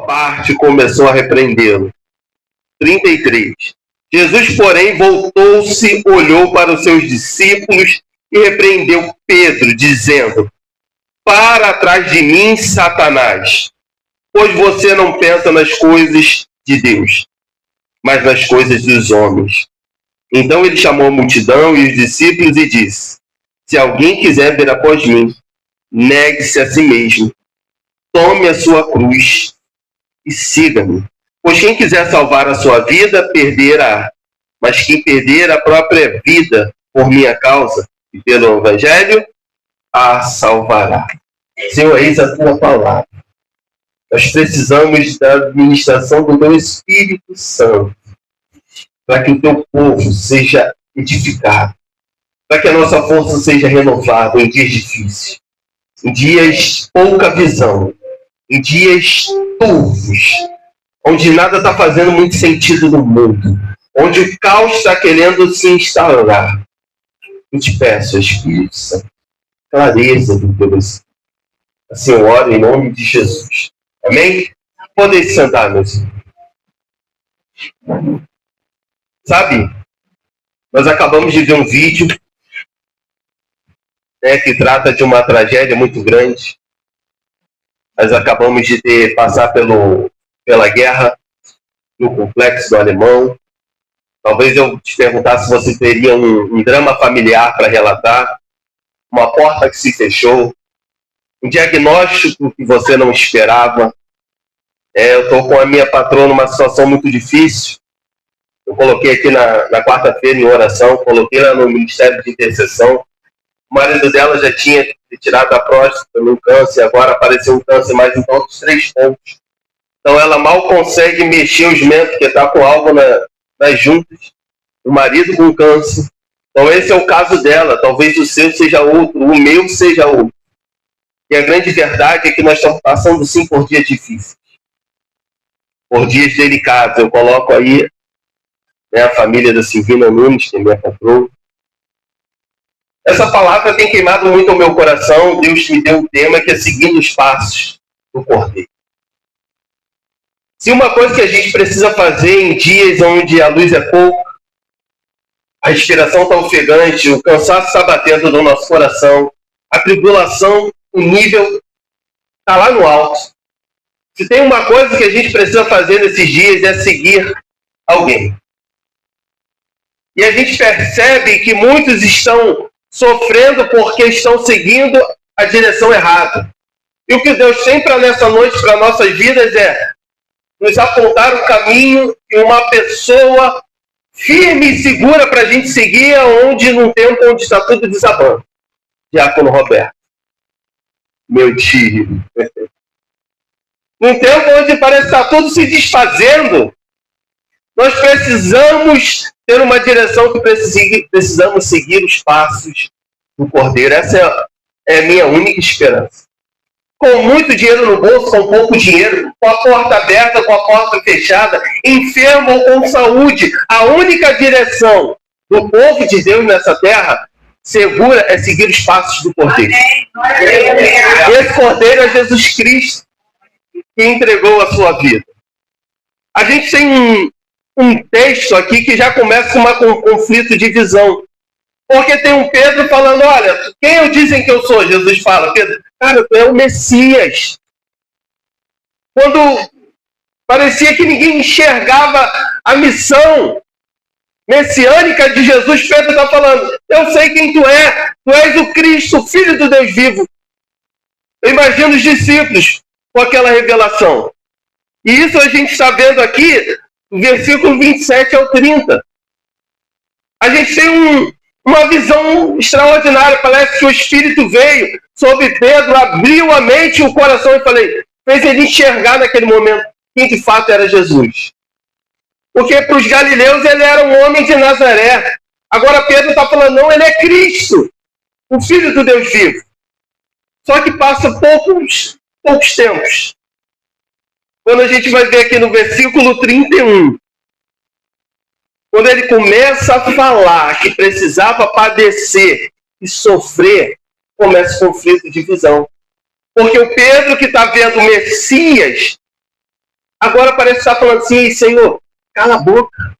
parte começou a repreendê-lo. 33. Jesus, porém, voltou-se, olhou para os seus discípulos e repreendeu Pedro, dizendo: para trás de mim, Satanás, pois você não pensa nas coisas de Deus, mas nas coisas dos homens. Então ele chamou a multidão e os discípulos e disse: se alguém quiser vir após mim, negue-se a si mesmo, tome a sua cruz e siga-me. Pois quem quiser salvar a sua vida, perderá. Mas quem perder a própria vida por minha causa e pelo Evangelho, a salvará. Senhor, eis a tua palavra. Nós precisamos da administração do teu Espírito Santo para que o teu povo seja edificado, para que a nossa força seja renovada em dias difíceis, em dias pouca visão, em dias turvos, onde nada está fazendo muito sentido no mundo, onde o caos está querendo se instaurar. Eu te peço, Espírito Santo, clareza do teu Espírito. Assim eu oro em nome de Jesus. Amém? Podem se sentar, meus irmãos. Sabe, nós acabamos de ver um vídeo, que trata de uma tragédia muito grande. Nós acabamos de passar pela guerra no Complexo do Alemão. Talvez eu te perguntasse se você teria um drama familiar para relatar, uma porta que se fechou, um diagnóstico que você não esperava. Eu estou com a minha patroa numa situação muito difícil. Eu coloquei aqui na quarta-feira em oração, coloquei lá no Ministério de Intercessão. O marido dela já tinha retirado a próstata no câncer, agora apareceu um câncer mais em torno dos 3 pontos. Então ela mal consegue mexer os membros, porque está com algo nas juntas. O marido com câncer. Então esse é o caso dela. Talvez o seu seja outro, o meu seja outro. E a grande verdade é que nós estamos passando sim por dias difíceis, por dias delicados. Eu coloco aí a família da Silvina Nunes, que é minha patroa. Essa palavra tem queimado muito o meu coração. Deus me deu um tema que é seguindo os passos do Cordeiro. Se uma coisa que a gente precisa fazer em dias onde a luz é pouca, a respiração está ofegante, o cansaço está batendo no nosso coração, a tribulação, o nível está lá no alto. Se tem uma coisa que a gente precisa fazer nesses dias é seguir alguém. E a gente percebe que muitos estão sofrendo porque estão seguindo a direção errada. E o que Deus tem para nessa noite, para nossas vidas, é nos apontar um caminho e uma pessoa firme e segura para a gente seguir num tempo onde está tudo desabando. Diácono Roberto, meu tio. Num tempo onde parece que está tudo se desfazendo, nós precisamos ter uma direção que precisamos seguir os passos do Cordeiro. Essa é a minha única esperança. Com muito dinheiro no bolso, com pouco dinheiro, com a porta aberta, com a porta fechada, enfermo ou com saúde, a única direção do povo de Deus nessa terra segura é seguir os passos do Cordeiro. Esse Cordeiro é Jesus Cristo, que entregou a sua vida. A gente tem um texto aqui que já começa com um conflito de visão. Porque tem um Pedro falando, olha, quem dizem que eu sou? Jesus fala, Pedro, cara, tu é o Messias. Quando parecia que ninguém enxergava a missão messiânica de Jesus, Pedro está falando, eu sei quem tu és o Cristo, o Filho do Deus vivo. Eu imagino os discípulos com aquela revelação. E isso a gente está vendo aqui, do versículo 27 ao 30. A gente tem uma visão extraordinária. Parece que o Espírito veio sobre Pedro, abriu a mente e o coração e fez ele enxergar naquele momento quem de fato era Jesus. Porque para os galileus ele era um homem de Nazaré. Agora Pedro está falando, não, ele é Cristo, o Filho do Deus vivo. Só que passa poucos tempos. Quando a gente vai ver aqui no versículo 31, quando ele começa a falar que precisava padecer e sofrer, começa o conflito de visão. Porque o Pedro que está vendo o Messias Agora parece estar falando assim, Senhor, cala a boca.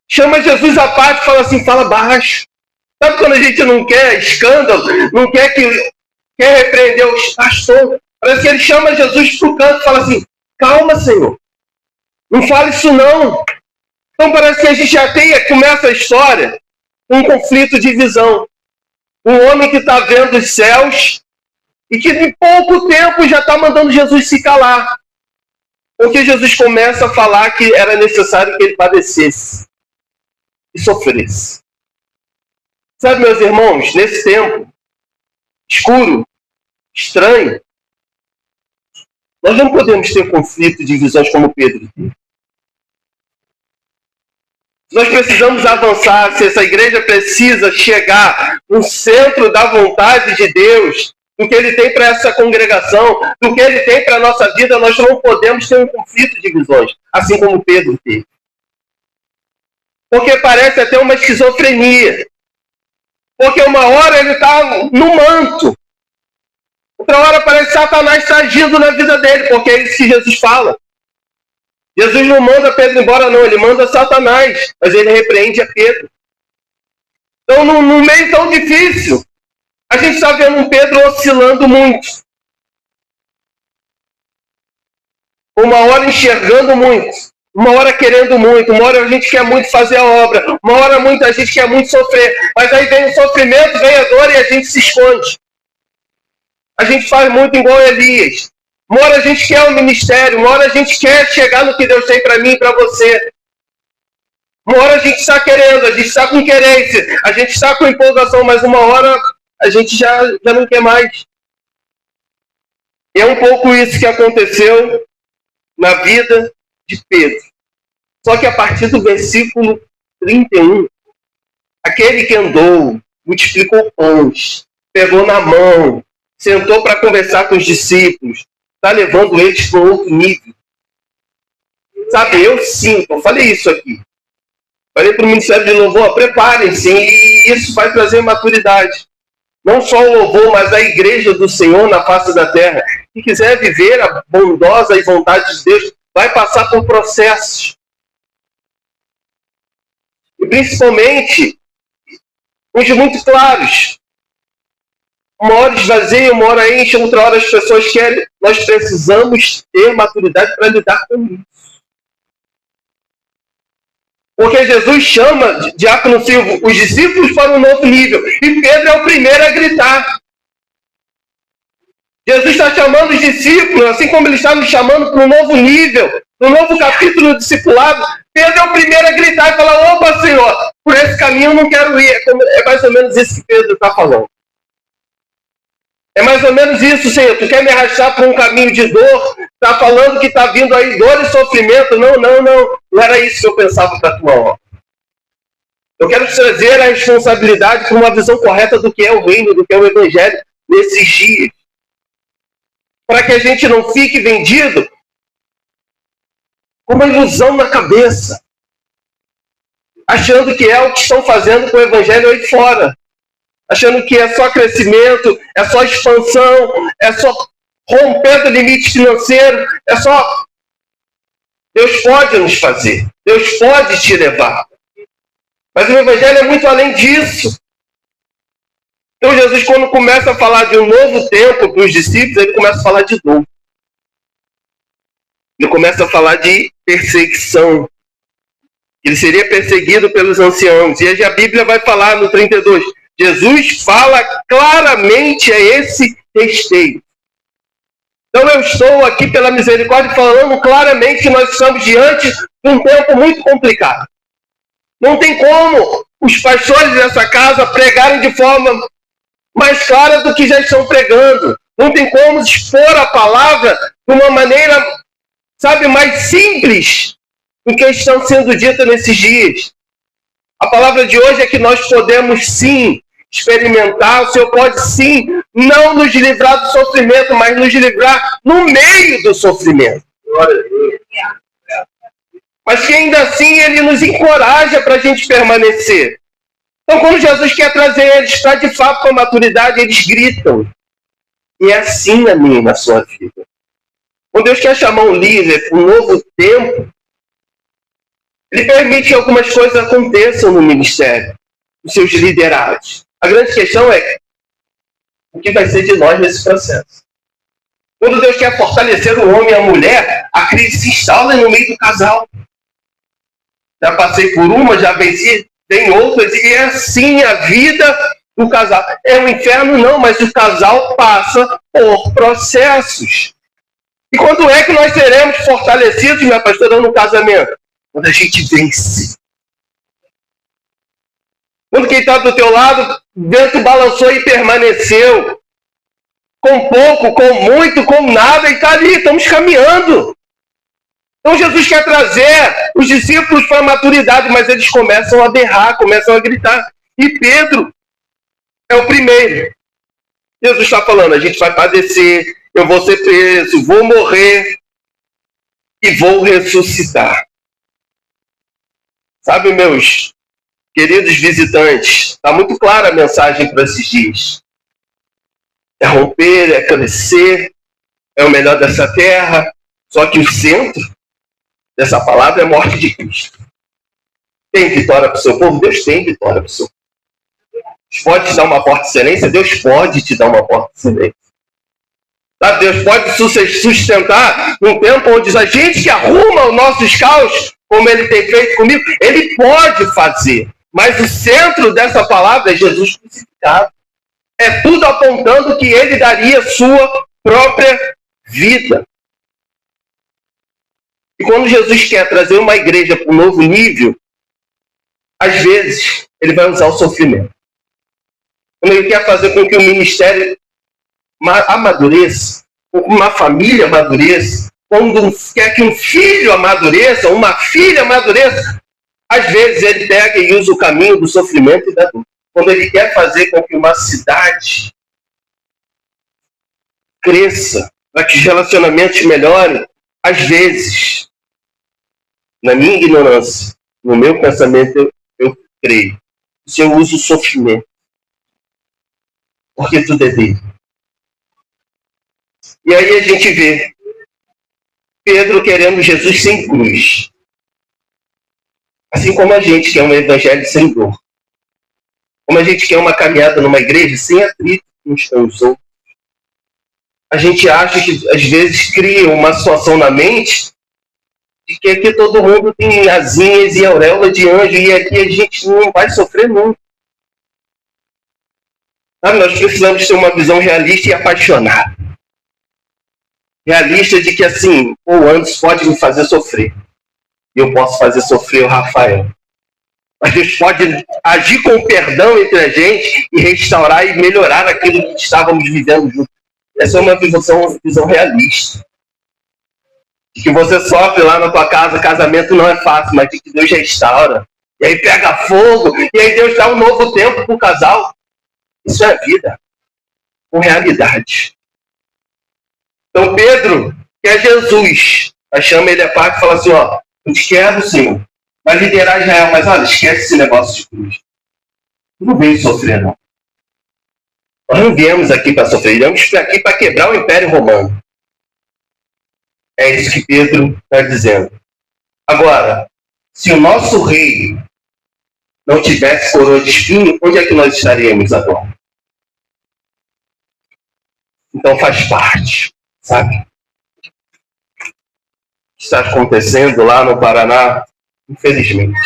Chama Jesus à parte e fala assim, fala baixo. Sabe quando a gente não quer escândalo, não quer repreender os pastores? Parece que ele chama Jesus para o canto e fala assim, calma, Senhor. Não fala isso não. Então parece que a gente já começa a história com um conflito de visão. Um homem que está vendo os céus e que em pouco tempo já está mandando Jesus se calar. Porque Jesus começa a falar que era necessário que ele padecesse e sofresse. Sabe, meus irmãos, nesse tempo escuro, estranho, nós não podemos ter conflito de visões como Pedro teve. Nós precisamos avançar, se essa igreja precisa chegar no centro da vontade de Deus, do que Ele tem para essa congregação, do que Ele tem para a nossa vida, nós não podemos ter um conflito de visões, assim como Pedro teve. Porque parece até uma esquizofrenia. Porque uma hora ele está no manto, outra hora parece que Satanás está agindo na vida dele, porque é isso que Jesus fala. Jesus não manda Pedro embora, não. Ele manda Satanás, mas ele repreende a Pedro. Então, num meio tão difícil, a gente está vendo um Pedro oscilando muito. Uma hora enxergando muito, uma hora querendo muito, uma hora a gente quer muito fazer a obra, uma hora muita gente quer muito sofrer, mas aí vem o sofrimento, vem a dor e a gente se esconde. A gente faz muito igual Elias. Uma hora a gente quer o ministério, uma hora a gente quer chegar no que Deus tem para mim e para você. Uma hora a gente está querendo, a gente está com querência, a gente está com empolgação, mas uma hora a gente já não quer mais. E é um pouco isso que aconteceu na vida de Pedro. Só que a partir do versículo 31, aquele que andou, multiplicou pães, pegou na mão, sentou para conversar com os discípulos, está levando eles para um outro nível. Sabe, eu sinto, eu falei isso aqui. Falei para o Ministério de Louvor, preparem-se, e isso vai trazer maturidade. Não só o louvor, mas a igreja do Senhor na face da terra. Se quiser viver a bondosa e vontade de Deus, vai passar por processos. E principalmente, uns muito claros. Uma hora esvazia, uma hora enche, outra hora as pessoas querem. Nós precisamos ter maturidade para lidar com isso. Porque Jesus chama, Diácono Silvio, os discípulos para um novo nível. E Pedro é o primeiro a gritar. Jesus está chamando os discípulos, assim como ele está nos chamando para um novo nível, para um novo capítulo do discipulado. Pedro é o primeiro a gritar e falar, opa, Senhor, por esse caminho eu não quero ir. É mais ou menos isso que Pedro está falando. É mais ou menos isso, Senhor. Tu quer me arrastar por um caminho de dor? Está falando que está vindo aí dor e sofrimento? Não. Não era isso que eu pensava para a tua obra. Eu quero trazer a responsabilidade para uma visão correta do que é o reino, do que é o evangelho nesses dias. Para que a gente não fique vendido com uma ilusão na cabeça. Achando que é o que estão fazendo com o evangelho aí fora. Achando que é só crescimento, é só expansão, é só romper do limite financeiro, é só... Deus pode nos fazer, Deus pode te levar. Mas o evangelho é muito além disso. Então Jesus, quando começa a falar de um novo tempo para os discípulos, ele começa a falar de novo. Ele começa a falar de perseguição. Ele seria perseguido pelos anciãos. E a Bíblia vai falar no 32... Jesus fala claramente a esse respeito. Então eu estou aqui pela misericórdia falando claramente que nós estamos diante de um tempo muito complicado. Não tem como os pastores dessa casa pregarem de forma mais clara do que já estão pregando. Não tem como expor a palavra de uma maneira, mais simples do que estão sendo dita nesses dias. A palavra de hoje é que nós podemos sim experimentar, o Senhor pode sim não nos livrar do sofrimento, mas nos livrar no meio do sofrimento. Mas que ainda assim Ele nos encoraja para a gente permanecer. Então quando Jesus quer trazer eles para de fato com a maturidade, eles gritam. E é assim na minha e na sua vida. Quando Deus quer chamar um líder para um novo tempo, Ele permite que algumas coisas aconteçam no ministério, nos seus liderados. A grande questão é o que vai ser de nós nesse processo. Quando Deus quer fortalecer o homem e a mulher, a crise se instala no meio do casal. Já passei por uma, já venci, tem outras, e é assim a vida do casal. É um inferno? Não, mas o casal passa por processos. E quando é que nós seremos fortalecidos, minha pastora, no casamento? Quando a gente vence. Quando quem está do teu lado, vento balançou e permaneceu. Com pouco, com muito, com nada, e está ali, estamos caminhando. Então Jesus quer trazer os discípulos para a maturidade, mas eles começam a berrar, começam a gritar. E Pedro é o primeiro. Jesus está falando, a gente vai padecer, eu vou ser preso, vou morrer e vou ressuscitar. Sabe, meus queridos visitantes, está muito clara a mensagem para esses dias. É romper, é crescer, é o melhor dessa terra, só que o centro dessa palavra é a morte de Cristo. Tem vitória para o seu povo? Deus tem vitória para o seu povo. Deus pode te dar uma porta de excelência? Deus pode te dar uma porta de excelência. Sabe? Deus pode sustentar num tempo onde a gente que arruma os nossos caos, como Ele tem feito comigo, Ele pode fazer. Mas o centro dessa palavra é Jesus crucificado. É tudo apontando que Ele daria sua própria vida. E quando Jesus quer trazer uma igreja para um novo nível, às vezes Ele vai usar o sofrimento. Quando Ele quer fazer com que o ministério amadureça, com que uma família amadureça, quando quer que um filho amadureça, uma filha amadureça, às vezes Ele pega e usa o caminho do sofrimento e da dor. Quando Ele quer fazer com que uma cidade cresça, para que os relacionamentos melhorem, às vezes, na minha ignorância, no meu pensamento, eu creio, se eu uso o sofrimento, porque tudo é dele. E aí a gente vê Pedro querendo Jesus sem cruz. Assim como a gente quer um evangelho sem dor. Como a gente quer uma caminhada numa igreja sem atrito uns com os outros. A gente acha que, às vezes, cria uma situação na mente de que aqui todo mundo tem asinhas e auréola de anjo e aqui a gente não vai sofrer nunca. Nós precisamos ter uma visão realista e apaixonada. Realista de que, assim, o Anderson pode me fazer sofrer. E eu posso fazer sofrer o Rafael. Mas Deus pode agir com perdão entre a gente e restaurar e melhorar aquilo que estávamos vivendo juntos. Essa é uma visão realista. De que você sofre lá na tua casa, casamento não é fácil, mas de que Deus restaura. E aí pega fogo, e aí Deus dá um novo tempo para o casal. Isso é vida, com realidade. Então Pedro quer Jesus. Aí chama ele a parte e fala assim, ó, eu te quero, Senhor. Vai liderar Israel, mas olha, esquece esse negócio de cruz. Tu não veio sofrer, não. Nós não viemos aqui para sofrer, viemos aqui para quebrar o Império Romano. É isso que Pedro está dizendo. Agora, se o nosso rei não tivesse coroa de espinho, onde é que nós estaríamos agora? Então faz parte, sabe? O que está acontecendo lá no Paraná, infelizmente,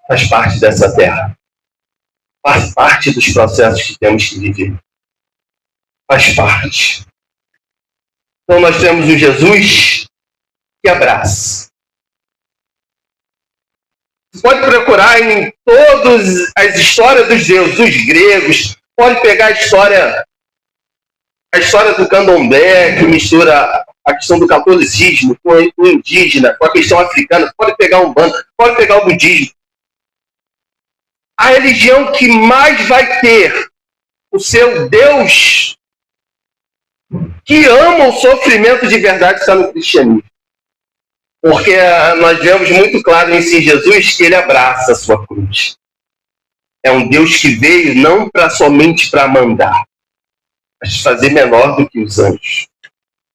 faz parte dessa terra. Faz parte dos processos que temos que viver. Faz parte. Então nós temos um Jesus que abraça. Você pode procurar em todas as histórias dos deuses, dos gregos, pode pegar a história do candomblé, que mistura a questão do catolicismo com o indígena, com a questão africana, pode pegar o Umbanda, pode pegar o budismo. A religião que mais vai ter o seu Deus que ama o sofrimento de verdade está no cristianismo. Porque nós vemos muito claro em si Jesus que ele abraça a sua cruz. É um Deus que veio não somente para mandar, mas fazer menor do que os anjos.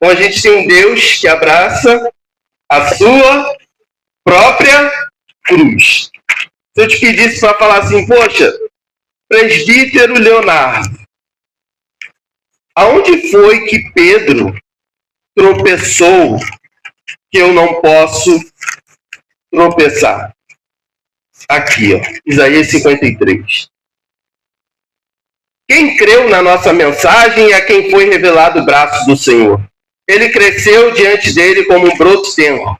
Então a gente tem um Deus que abraça a sua própria cruz. Se eu te pedisse para falar assim, poxa, presbítero Leonardo, aonde foi que Pedro tropeçou que eu não posso tropeçar? Aqui, ó, Isaías 53. Quem creu na nossa mensagem é a quem foi revelado o braço do Senhor. Ele cresceu diante dele como um broto tenro.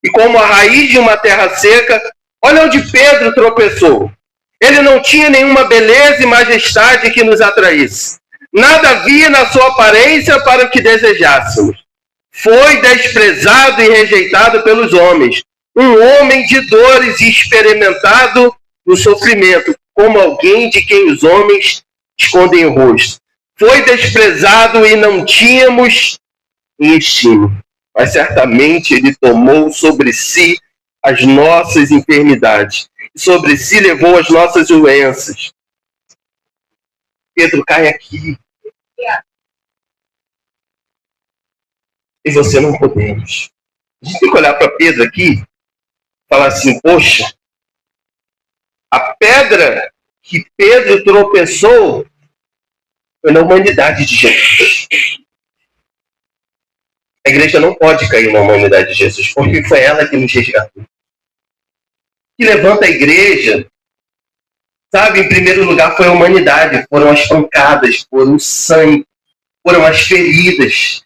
E como a raiz de uma terra seca, olha onde Pedro tropeçou. Ele não tinha nenhuma beleza e majestade que nos atraísse. Nada havia na sua aparência para o que desejássemos. Foi desprezado e rejeitado pelos homens. Um homem de dores e experimentado no sofrimento, como alguém de quem os homens escondem o rosto. Foi desprezado e não tínhamos em estima. Mas certamente ele tomou sobre si as nossas enfermidades. Sobre si levou as nossas doenças. Pedro cai aqui. E você não podemos. A gente tem que olhar para Pedro aqui e falar assim, poxa, a pedra que Pedro tropeçou foi na humanidade de Jesus. A igreja não pode cair na humanidade de Jesus, porque foi ela que nos resgatou. Que levanta a igreja, sabe, em primeiro lugar foi a humanidade, foram as pancadas, foram o sangue, foram as feridas.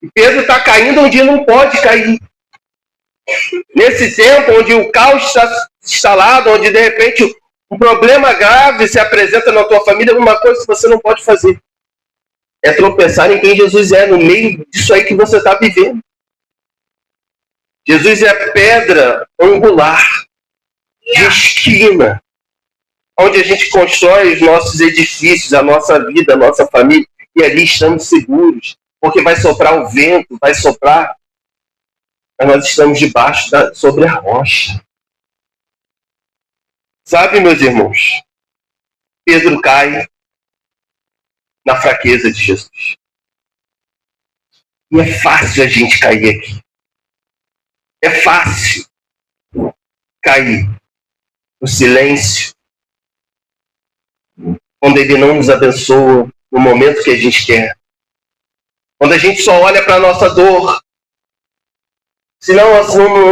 E Pedro está caindo onde não pode cair. Nesse tempo onde o caos está instalado, onde de repente um problema grave se apresenta na tua família, uma coisa que você não pode fazer é tropeçar em quem Jesus é, no meio disso aí que você está vivendo. Jesus é a pedra angular, de esquina, onde a gente constrói os nossos edifícios, a nossa vida, a nossa família, e ali estamos seguros, porque vai soprar o vento, vai soprar, mas nós estamos debaixo sobre a rocha. Sabe, meus irmãos, Pedro cai na fraqueza de Jesus. E é fácil a gente cair aqui. É fácil cair no silêncio, quando ele não nos abençoa no momento que a gente quer. Quando a gente só olha para a nossa dor, senão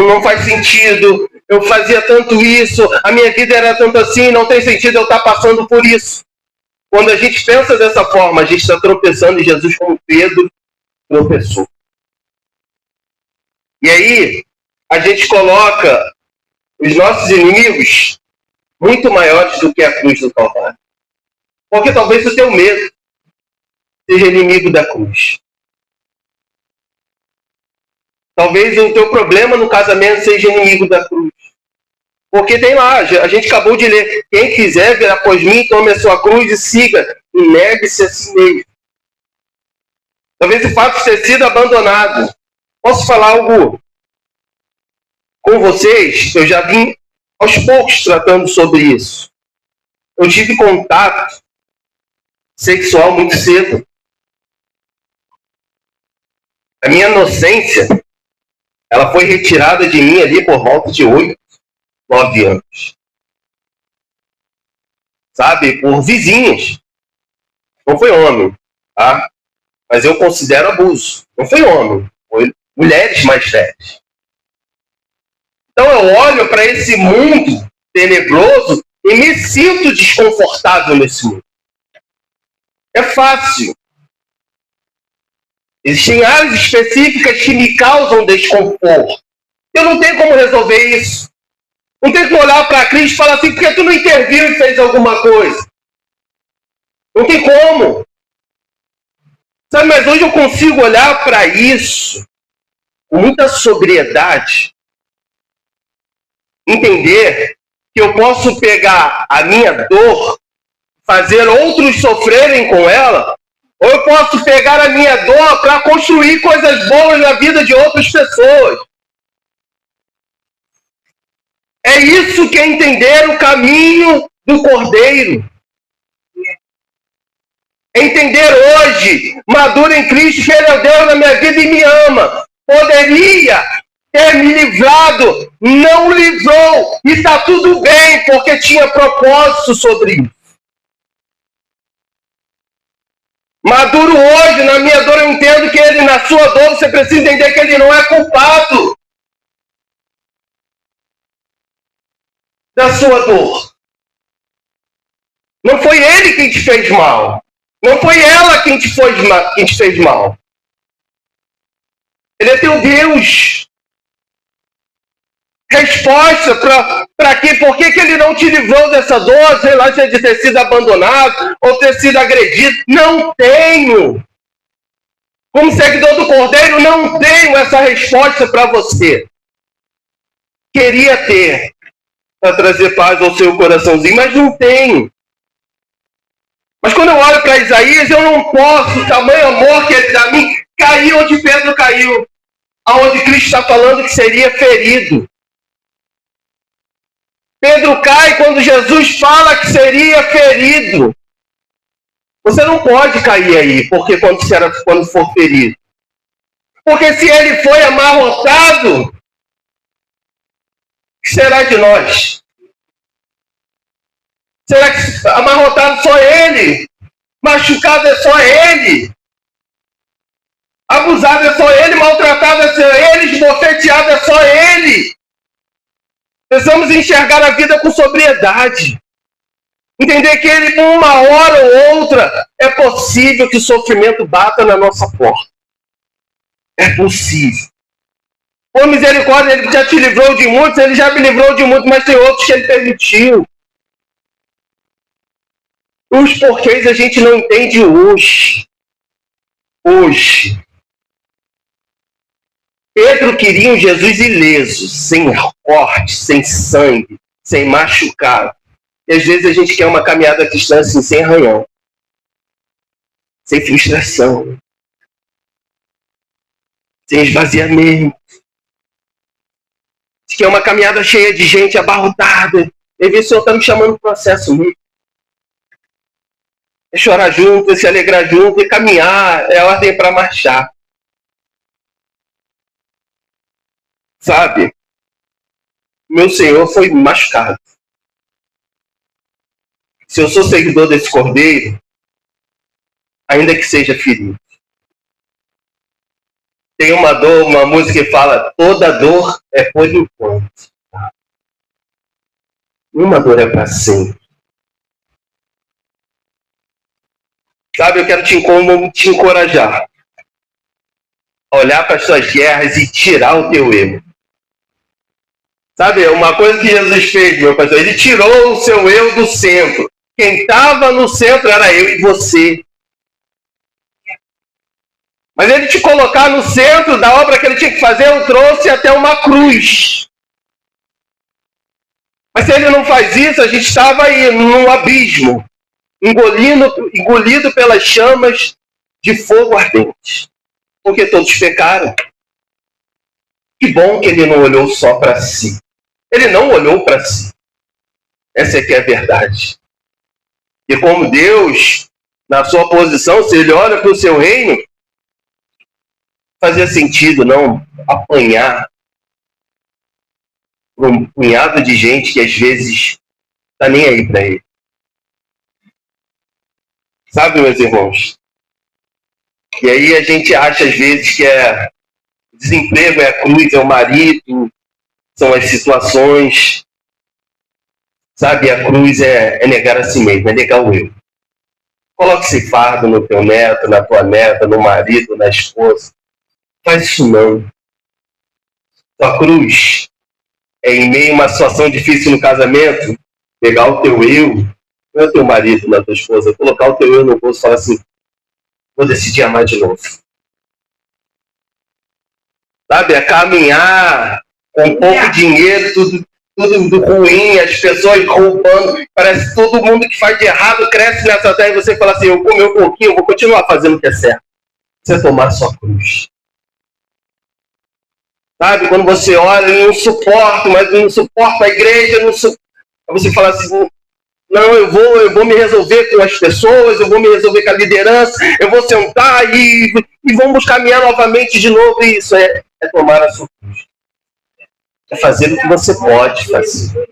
não faz sentido, eu fazia tanto isso, a minha vida era tanto assim, não tem sentido eu estar passando por isso. Quando a gente pensa dessa forma, a gente está tropeçando em Jesus como Pedro tropeçou. E aí, a gente coloca os nossos inimigos muito maiores do que a cruz do Calvário. Porque talvez o teu medo seja inimigo da cruz. Talvez o teu problema no casamento seja inimigo da cruz. Porque tem lá, a gente acabou de ler, quem quiser vir após mim, tome a sua cruz e siga, e negue-se a si mesmo. Talvez o fato de ter sido abandonado. Posso falar algo com vocês? Eu já vim aos poucos tratando sobre isso. Eu tive contato sexual muito cedo. A minha inocência, ela foi retirada de mim ali por volta de 8, 9 anos. Sabe? Por vizinhas. Não foi homem, tá? Mas eu considero abuso. Não foi homem, foi mulheres mais velhas. Então eu olho para esse mundo tenebroso e me sinto desconfortável nesse mundo. É fácil. Existem áreas específicas que me causam desconforto. Eu não tenho como resolver isso. Não tenho como olhar para Cristo e falar assim, porque tu não interviu e fez alguma coisa. Não tem como. Sabe, mas hoje eu consigo olhar para isso com muita sobriedade, entender que eu posso pegar a minha dor, fazer outros sofrerem com ela, ou eu posso pegar a minha dor para construir coisas boas na vida de outras pessoas. É isso que é entender o caminho do Cordeiro. Entender hoje, maduro em Cristo, que Ele é o Deus da minha vida e me ama. Poderia ter me livrado, não livrou. E está tudo bem, porque tinha propósito sobre isso. Maduro hoje, na minha dor, eu entendo que Ele, na sua dor, você precisa entender que Ele não é culpado da sua dor. Não foi Ele quem te fez mal. Não foi ela quem te fez mal. Ele é teu Deus. Resposta para quê? Por que Ele não te livrou dessa dor? Sei lá, de ter sido abandonado ou ter sido agredido. Não tenho. Como seguidor do Cordeiro, não tenho essa resposta para você. Queria ter, para trazer paz ao seu coraçãozinho, mas não tenho. Mas quando eu olho para Isaías, eu não posso, o tamanho amor que Ele dá a mim, cair onde Pedro caiu. Aonde Cristo está falando que seria ferido. Pedro cai quando Jesus fala que seria ferido. Você não pode cair aí, porque quando for ferido. Porque se Ele foi amarrotado, o que será de nós? Será que amarrotado só Ele? Machucado é só Ele? Abusado é só Ele? Maltratado é só Ele? Esbofeteado é só Ele? Precisamos enxergar a vida com sobriedade. Entender que Ele, uma hora ou outra, é possível que o sofrimento bata na nossa porta. É possível. Por misericórdia, Ele já te livrou de muitos, Ele já me livrou de muitos, mas tem outros que Ele permitiu. Os porquês a gente não entende hoje. Hoje. Pedro queria um Jesus ileso, sem corte, sem sangue, sem machucado. E às vezes a gente quer uma caminhada cristã assim, sem arranhão, sem frustração, sem esvaziamento. Você quer uma caminhada cheia de gente abarrotada. E às vezes o Senhor está me chamando para o processo mesmo. É chorar junto, é se alegrar junto, é caminhar, é ordem para marchar. Sabe? Meu Senhor foi machucado. Se eu sou seguidor desse Cordeiro, ainda que seja ferido. Tem uma música que fala: toda dor é por enquanto. Uma dor é para sempre. Sabe, eu quero te encorajar a olhar para as suas guerras e tirar o teu eu. Sabe, uma coisa que Jesus fez, meu pastor, Ele tirou o seu eu do centro. Quem estava no centro era eu e você. Mas Ele te colocar no centro da obra que Ele tinha que fazer, eu trouxe até uma cruz. Mas se Ele não faz isso, a gente estava aí num abismo, engolido pelas chamas de fogo ardente. Porque todos pecaram. Que bom que Ele não olhou só para si. Ele não olhou para si. Essa é que é a verdade. E como Deus, na sua posição, se Ele olha para o seu reino, fazia sentido não apanhar por um punhado de gente que às vezes está nem aí para Ele. Sabe, meus irmãos? E aí a gente acha às vezes que desemprego é a cruz, é o marido, são as situações. Sabe, a cruz é negar a si mesmo, é negar o eu. Coloque esse fardo no teu neto, na tua neta, no marido, na esposa. Faz isso não. A cruz é em meio a uma situação difícil no casamento, pegar o teu eu, não é o teu marido, não é a tua esposa, colocar o teu eu no bolso e falar assim: vou decidir amar de novo. Sabe, é caminhar com pouco dinheiro, tudo ruim, as pessoas roubando, parece que todo mundo que faz de errado cresce nessa terra e você fala assim: eu comi um pouquinho, eu vou continuar fazendo o que é certo. Você tomar sua cruz. Sabe, quando você olha, eu não suporto, mas eu não suporto a igreja, você fala assim: Não, eu vou me resolver com as pessoas, eu vou me resolver com a liderança, eu vou sentar e vamos caminhar novamente de novo. E isso é tomar a sua cruz. É fazer o que você pode fazer.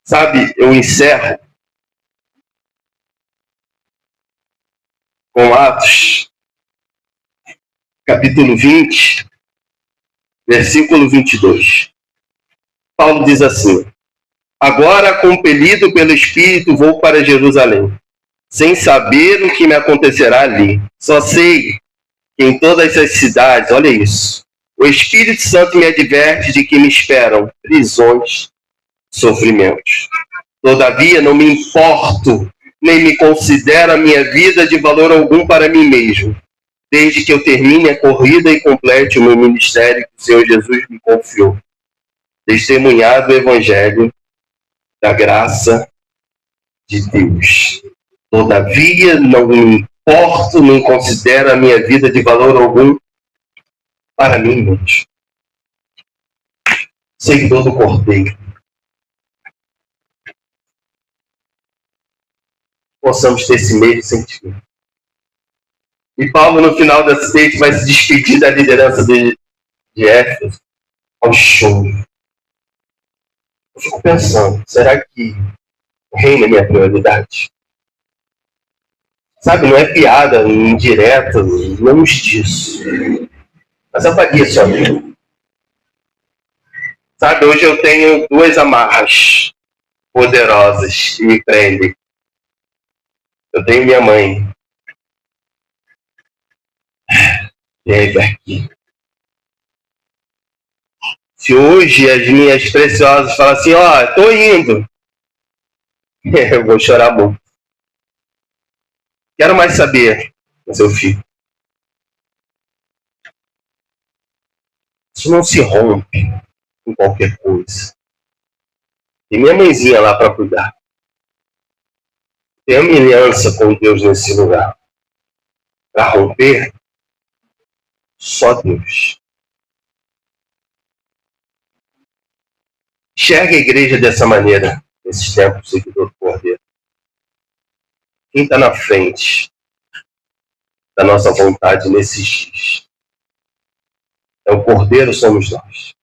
Sabe, eu encerro com Atos, capítulo 20, versículo 22. Paulo diz assim: agora, compelido pelo Espírito, vou para Jerusalém, sem saber o que me acontecerá ali. Só sei que em todas as cidades, olha isso, o Espírito Santo me adverte de que me esperam prisões, sofrimentos. Todavia, não me importo, nem me considero a minha vida de valor algum para mim mesmo, desde que eu termine a corrida e complete o meu ministério que o Senhor Jesus me confiou. Testemunhar do Evangelho da graça de Deus. Todavia, não me importo, nem considero a minha vida de valor algum para mim mesmo. Seguidor do Cordeiro. Possamos ter esse mesmo sentimento. E Paulo, no final desse texto, vai se despedir da liderança de Éfeso ao choro. Eu fico pensando, será que o reino é minha prioridade? Sabe, não é piada indireta, longe disso. Mas avalie seu amigo. Sabe, hoje eu tenho duas amarras poderosas que me prendem. Eu tenho minha mãe. E aí, aqui. Se hoje as minhas preciosas falam assim, ó, tô indo, eu vou chorar muito. Quero mais saber do seu filho. Isso não se rompe com qualquer coisa. Tem minha mãezinha lá para cuidar. Tem a minha aliança com Deus nesse lugar. Para romper, só Deus. Enxerga a igreja dessa maneira, nesses tempos, seguidor do Cordeiro. Quem está na frente da nossa vontade nesses dias? É o Cordeiro, somos nós.